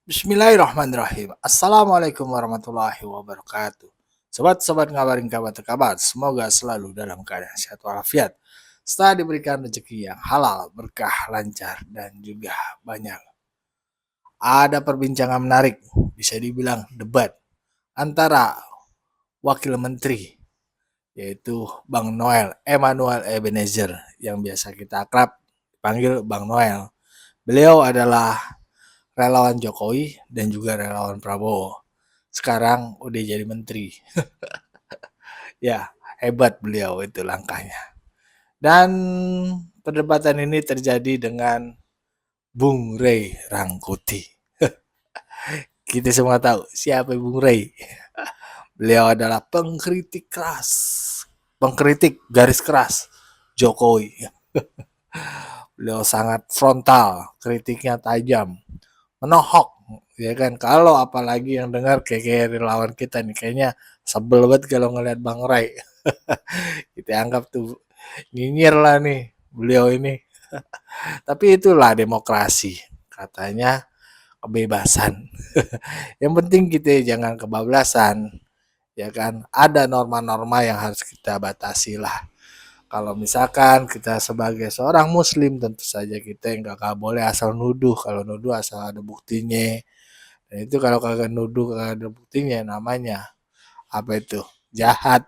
Bismillahirrahmanirrahim. Assalamualaikum warahmatullahi wabarakatuh. Sobat-sobat ngabarin kabar terkabar, semoga selalu dalam keadaan sehat walafiat. Setelah diberikan rezeki yang halal, berkah, lancar, dan juga banyak. Ada perbincangan menarik, bisa dibilang debat, antara Wakil Menteri, yaitu Bang Noel Emmanuel Ebenezer, yang biasa kita akrab panggil Bang Noel. Beliau adalah relawan Jokowi dan juga relawan Prabowo. Sekarang udah jadi menteri. Ya, hebat beliau itu langkahnya. Dan perdebatan ini terjadi dengan Bung Rey Rangkuti. Kita semua tahu siapa Bung Rey. Beliau adalah pengkritik garis keras Jokowi. Beliau sangat frontal, kritiknya tajam, menohok, ya kan. Kalau apalagi yang dengar kayak relawan kita nih, kayaknya sebel banget kalau ngeliat Bang Ray. Kita anggap tuh nyinyir lah nih beliau ini. Tapi itulah demokrasi, katanya kebebasan. Yang penting kita jangan kebablasan, ya kan. Ada norma-norma yang harus kita batasi lah. Kalau misalkan kita sebagai seorang muslim, tentu saja kita nggak boleh asal nuduh. Kalau nuduh asal ada buktinya. Dan itu kalau kagak nuduh kagak ada buktinya, namanya apa itu? Jahat.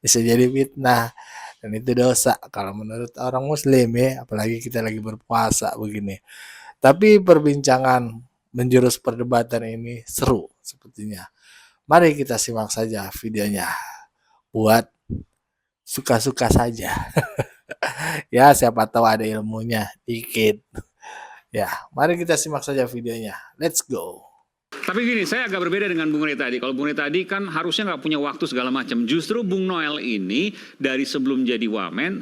Bisa jadi fitnah. Dan itu dosa kalau menurut orang muslim ya, apalagi kita lagi berpuasa begini. Tapi perbincangan menjurus perdebatan ini seru sepertinya. Mari kita simak saja videonya. Buat suka-suka saja. Ya, siapa tahu ada ilmunya dikit. Ya, mari kita simak saja videonya. Let's go. Tapi gini, saya agak berbeda dengan Bung Rey tadi. Kalau Bung Rey tadi kan harusnya nggak punya waktu segala macam. Justru Bung Noel ini dari sebelum jadi wamen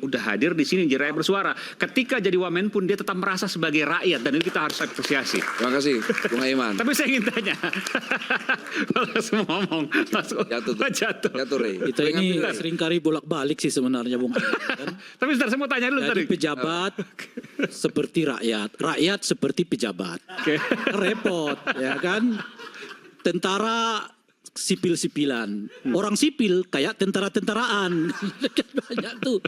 udah hadir di sini jadi rakyat bersuara. Ketika jadi wamen pun dia tetap merasa sebagai rakyat dan ini kita harus apresiasi. Terima kasih, Bung Aiman. Tapi saya ingin tanya, langsung ngomong, jatuh Rey. Kita ini seringkali bolak-balik sih sebenarnya, Bung. Kan? Tapi sebentar, saya mau tanya dulu tadi. Pejabat seperti rakyat, rakyat seperti pejabat. Okay. Repot, ya kan? Tentara sipil-sipilan, orang sipil kayak tentara-tentaraan, banyak tuh,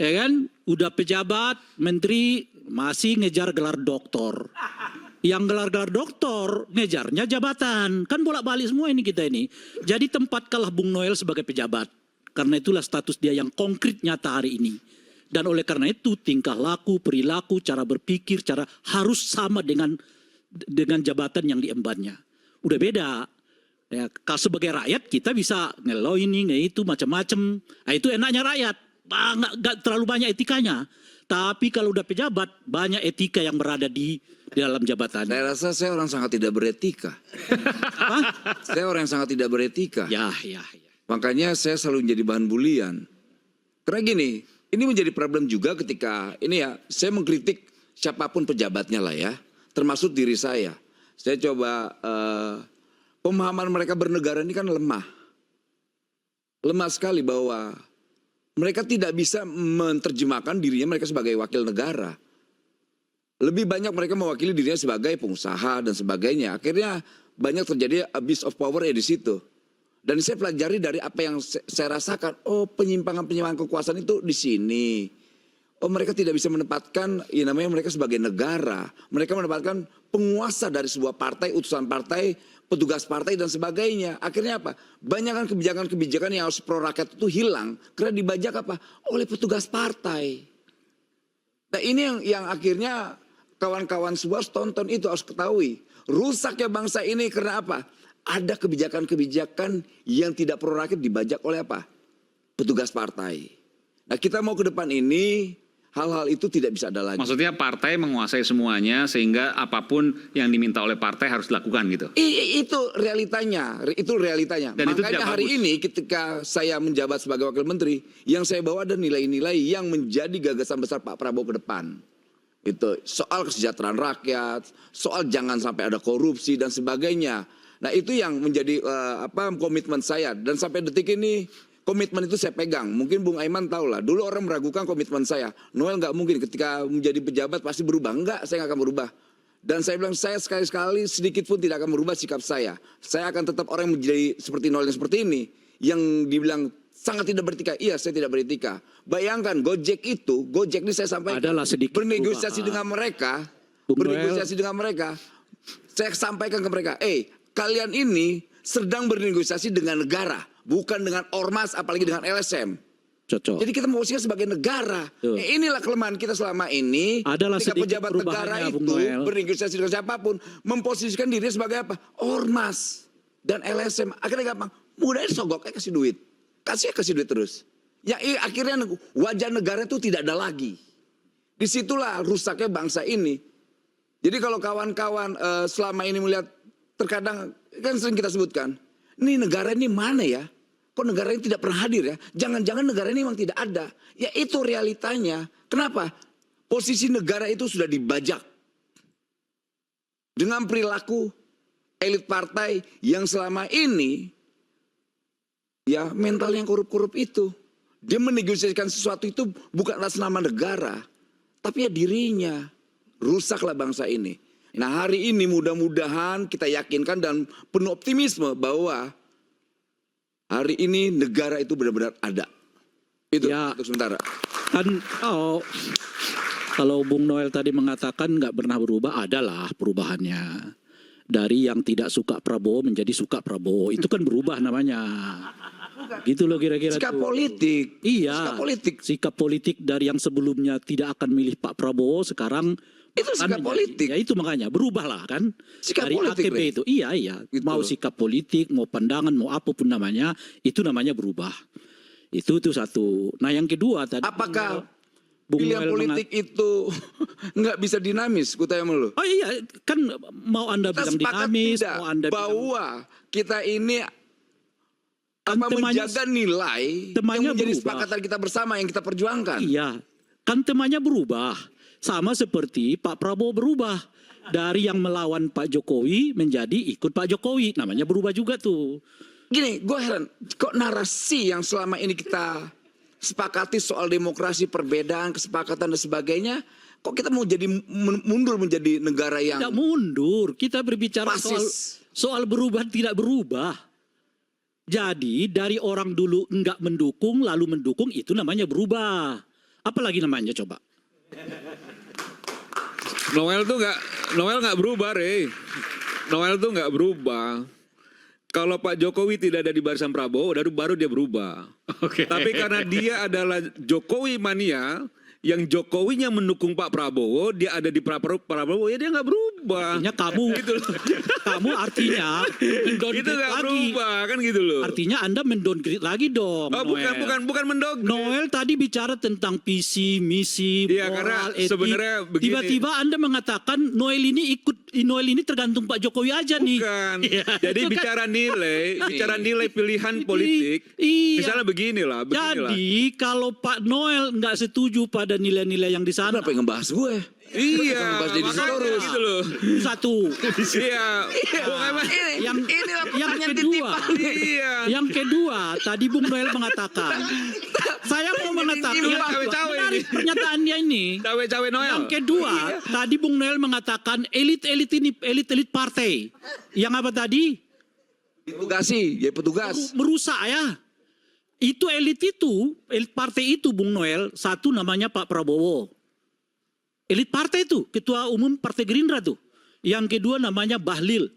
ya kan? Udah pejabat, menteri masih ngejar gelar doktor. Yang gelar-gelar doktor ngejarnya jabatan, kan bolak-balik semua ini kita ini. Jadi tempat kalah Bung Noel sebagai pejabat, karena itulah status dia yang konkret nyata hari ini. Dan oleh karena itu tingkah laku, perilaku, cara berpikir, cara harus sama dengan jabatan yang diembannya. Udah beda. Ya, kalau sebagai rakyat kita bisa ngelow ini, itu macam-macam. Nah, itu enaknya rakyat. Nggak terlalu banyak etikanya. Tapi kalau udah pejabat, banyak etika yang berada di dalam jabatan. Saya rasa saya orang sangat tidak beretika. Saya orang yang sangat tidak beretika. Ya. Makanya saya selalu menjadi bahan bulian. Karena gini, ini menjadi problem juga ketika ini ya, saya mengkritik siapapun pejabatnya lah ya, termasuk diri saya. Saya coba pemahaman mereka bernegara ini kan lemah. Lemah sekali bahwa mereka tidak bisa menerjemahkan dirinya mereka sebagai wakil negara. Lebih banyak mereka mewakili dirinya sebagai pengusaha dan sebagainya. Akhirnya banyak terjadi abuse of power di situ. Dan saya pelajari dari apa yang saya rasakan. Oh, penyimpangan-penyimpangan kekuasaan itu di sini. Oh, mereka tidak bisa menempatkan, ya namanya mereka sebagai negara. Mereka menempatkan penguasa dari sebuah partai, utusan partai, petugas partai dan sebagainya. Akhirnya apa? Banyak kebijakan-kebijakan yang harus pro rakyat itu hilang. Karena dibajak apa? Oleh petugas partai. Nah ini yang akhirnya kawan-kawan semua tonton itu harus ketahui. Rusaknya bangsa ini karena apa? Ada kebijakan-kebijakan yang tidak pro rakyat dibajak oleh apa? Petugas partai. Nah kita mau ke depan ini hal-hal itu tidak bisa ada lagi. Maksudnya partai menguasai semuanya sehingga apapun yang diminta oleh partai harus dilakukan gitu. Itu realitanya, Dan makanya hari ini ketika saya menjabat sebagai wakil menteri, yang saya bawa ada nilai-nilai yang menjadi gagasan besar Pak Prabowo ke depan. Itu soal kesejahteraan rakyat, soal jangan sampai ada korupsi dan sebagainya. Nah itu yang menjadi komitmen saya dan sampai detik ini komitmen itu saya pegang. Mungkin Bung Aiman tahu lah. Dulu orang meragukan komitmen saya. Noel nggak mungkin ketika menjadi pejabat pasti berubah. Enggak, saya nggak akan berubah. Dan saya bilang, saya sekali-sekali sedikit pun tidak akan merubah sikap saya. Saya akan tetap orang yang menjadi seperti Noel yang seperti ini. Yang dibilang sangat tidak beretika. Iya, saya tidak beretika. Bayangkan Gojek ini saya sampaikan. Adalah sedikit bernegosiasi perubahan. dengan mereka. Bung Bernegosiasi dengan mereka. Saya sampaikan ke mereka, kalian ini sedang bernegosiasi dengan negara. Bukan dengan ormas, apalagi dengan LSM. Cocok. Jadi kita memposisikan sebagai negara. Tuh. Inilah kelemahan kita selama ini. Adalah ketika sedikit pejabat negara perubahannya, Bung itu Noel. bernegosiasi dengan siapapun, memposisikan diri sebagai apa? Ormas dan LSM. Akhirnya gampang. Mudah disogok, kasih duit. Kasih duit terus. Ya akhirnya wajah negara itu tidak ada lagi. Disitulah rusaknya bangsa ini. Jadi kalau kawan-kawan selama ini melihat, terkadang kan sering kita sebutkan, ini negara ini mana ya? Kok negara ini tidak pernah hadir ya? Jangan-jangan negara ini memang tidak ada. Ya itu realitanya. Kenapa? Posisi negara itu sudah dibajak. Dengan perilaku elit partai yang selama ini, ya mental yang korup-korup itu. Dia menegosiasikan sesuatu itu bukan atas nama negara. Tapi ya dirinya. Rusaklah bangsa ini. Nah hari ini mudah-mudahan kita yakinkan dan penuh optimisme bahwa hari ini negara itu benar-benar ada. Itu Ya. untuk sementara. Kan kalau Bung Noel tadi mengatakan nggak pernah berubah, adalah perubahannya. Dari yang tidak suka Prabowo menjadi suka Prabowo, itu kan berubah namanya. Gitu loh kira-kira Sikap tuh. politik. Iya. Sikap politik. Sikap politik dari yang sebelumnya tidak akan milih Pak Prabowo, sekarang Itu akan sikap menjadi. politik. Ya itu makanya berubah lah kan. Sikap Dari politik, AKP Ray. itu. Iya. Gitu. Mau sikap politik, mau pandangan, mau apapun namanya, itu namanya berubah. Itu satu. Nah yang kedua tadi. Apakah Bung pilihan Noel politik itu nggak bisa dinamis? Ku tanya sama lu. Oh iya, kan mau Anda Kita bilang sepakat dinamis, tidak mau Anda bilang bahwa kita ini Kan apa temanya- menjaga nilai temanya yang menjadi berubah. kesepakatan kita bersama yang kita perjuangkan. iya, kan temanya berubah. Sama seperti Pak Prabowo berubah. Dari yang melawan Pak Jokowi menjadi ikut Pak Jokowi. Namanya berubah juga tuh. Gini, gue heran, kok narasi yang selama ini kita sepakati soal demokrasi, perbedaan, kesepakatan dan sebagainya, kok kita mau jadi mundur menjadi negara yang Tidak mundur, kita berbicara Fasis. soal berubah tidak berubah. Jadi dari orang dulu enggak mendukung lalu mendukung, itu namanya berubah. Apalagi namanya coba? Noel nggak berubah, Rey. Noel tuh nggak berubah. Kalau Pak Jokowi tidak ada di barisan Prabowo, baru dia berubah. Oke. Tapi karena dia adalah Jokowi mania, yang Jokowinya mendukung Pak Prabowo, dia ada di Prabowo, ya dia nggak berubah. Artinya kamu artinya Itu mendowngrade nggak lagi. berubah, kan gitu loh. Artinya Anda mendowngrade lagi dong. Oh, Noel. bukan mendowngrade. Noel tadi bicara tentang visi, misi, Iya, karena moral, etik. sebenarnya begini. Tiba-tiba Anda mengatakan Noel ini tergantung Pak Jokowi aja nih. Bukan. Iya, Jadi itu kan. bicara nilai pilihan politik. Iya. Misalnya beginilah. Jadi kalau Pak Noel nggak setuju pada nilai-nilai yang di sana, Kenapa yang ngebahas gue? Iya, Ngebahas Deddy makanya Sitorus. gitu loh. satu. Iya. Bukan, Yang kedua, Iya. yang kedua, tadi Bung Noel mengatakan, saya mau mengatakan, Ini cawe-cawe menarik ini. pernyataannya ini. Cawe-cawe Noel. Yang kedua, tadi Bung Noel mengatakan elit-elit ini elit-elit partai. Yang apa tadi? Ditugasi, jadi petugas. Merusak ya. Itu elit partai itu Bung Noel, satu namanya Pak Prabowo. Elit partai itu, ketua umum Partai Gerindra tuh. Yang kedua namanya Bahlil,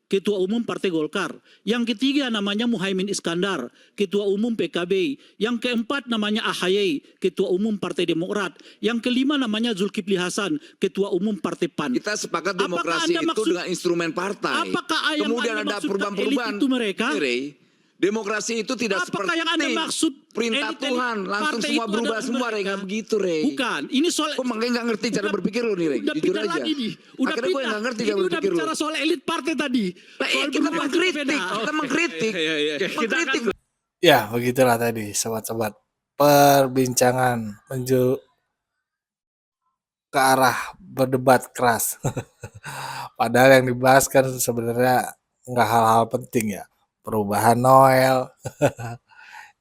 ketua umum Partai Golkar. Yang ketiga namanya Muhaimin Iskandar, ketua umum PKB. Yang keempat namanya AHY, ketua umum Partai Demokrat. Yang kelima namanya Zulkifli Hasan, ketua umum Partai PAN. Kita sepakat Apakah demokrasi Anda itu maksud- dengan instrumen partai. Apakah yang Kemudian Anda ada maksudkan perubahan-perubahan. elit itu mereka? Ini, Ray, demokrasi itu tidak Apakah seperti yang Anda maksud perintah elit-elit Tuhan. Langsung partai semua itu berubah adalah semua, Ray. mereka? Nggak begitu, Ray. Bukan, ini soal Kok makanya nggak ngerti cara berpikir lu nih, Ray? udah Jujur pindah aja. lagi nih. Udah Akhirnya gue pindah. nggak ngerti Ini cara udah berpikir lu. bicara soal elit partai tadi. Nah, iya, Soal kita berubah itu mengkritik. beda. Kita mengkritik. Iya. Mengkritik. Ya, begitulah tadi sobat-sobat. Perbincangan menuju ke arah berdebat keras. Padahal yang dibahas kan sebenarnya nggak hal-hal penting ya. Perubahan Noel.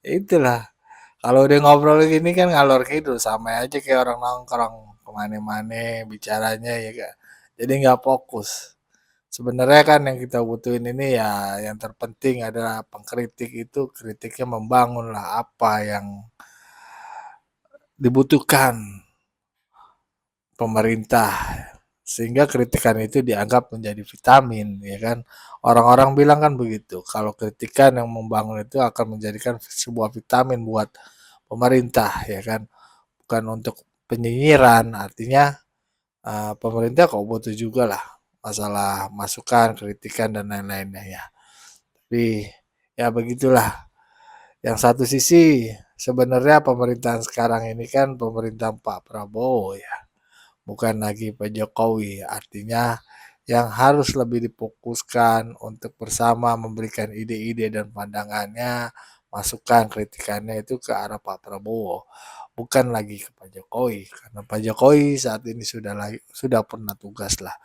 Itulah. Kalau udah ngobrol gini kan ngalor gitu. Sama aja kayak orang nongkrong kemana-mana bicaranya ya kan. jadi nggak fokus. Sebenarnya kan yang kita butuhin ini ya yang terpenting adalah pengkritik itu kritiknya membangun lah apa yang dibutuhkan pemerintah sehingga kritikan itu dianggap menjadi vitamin ya kan. Orang-orang bilang kan begitu, kalau kritikan yang membangun itu akan menjadikan sebuah vitamin buat pemerintah ya kan. Bukan untuk penyinyiran, artinya pemerintah kok butuh juga lah masalah masukan, kritikan dan lain-lainnya ya. Tapi ya begitulah. Yang satu sisi sebenarnya pemerintahan sekarang ini kan pemerintahan Pak Prabowo ya, bukan lagi Pak Jokowi. Artinya yang harus lebih difokuskan untuk bersama memberikan ide-ide dan pandangannya, masukan, kritikannya itu ke arah Pak Prabowo, bukan lagi ke Pak Jokowi. Karena Pak Jokowi saat ini sudah pernah tugas lah.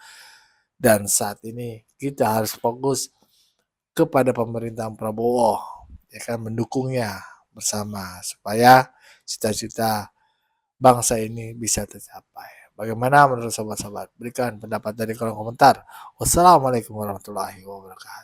Dan saat ini kita harus fokus kepada pemerintahan Prabowo, ya kan mendukungnya bersama supaya cita-cita bangsa ini bisa tercapai. Bagaimana menurut sobat-sobat? Berikan pendapat dari kolom komentar. Wassalamualaikum warahmatullahi wabarakatuh.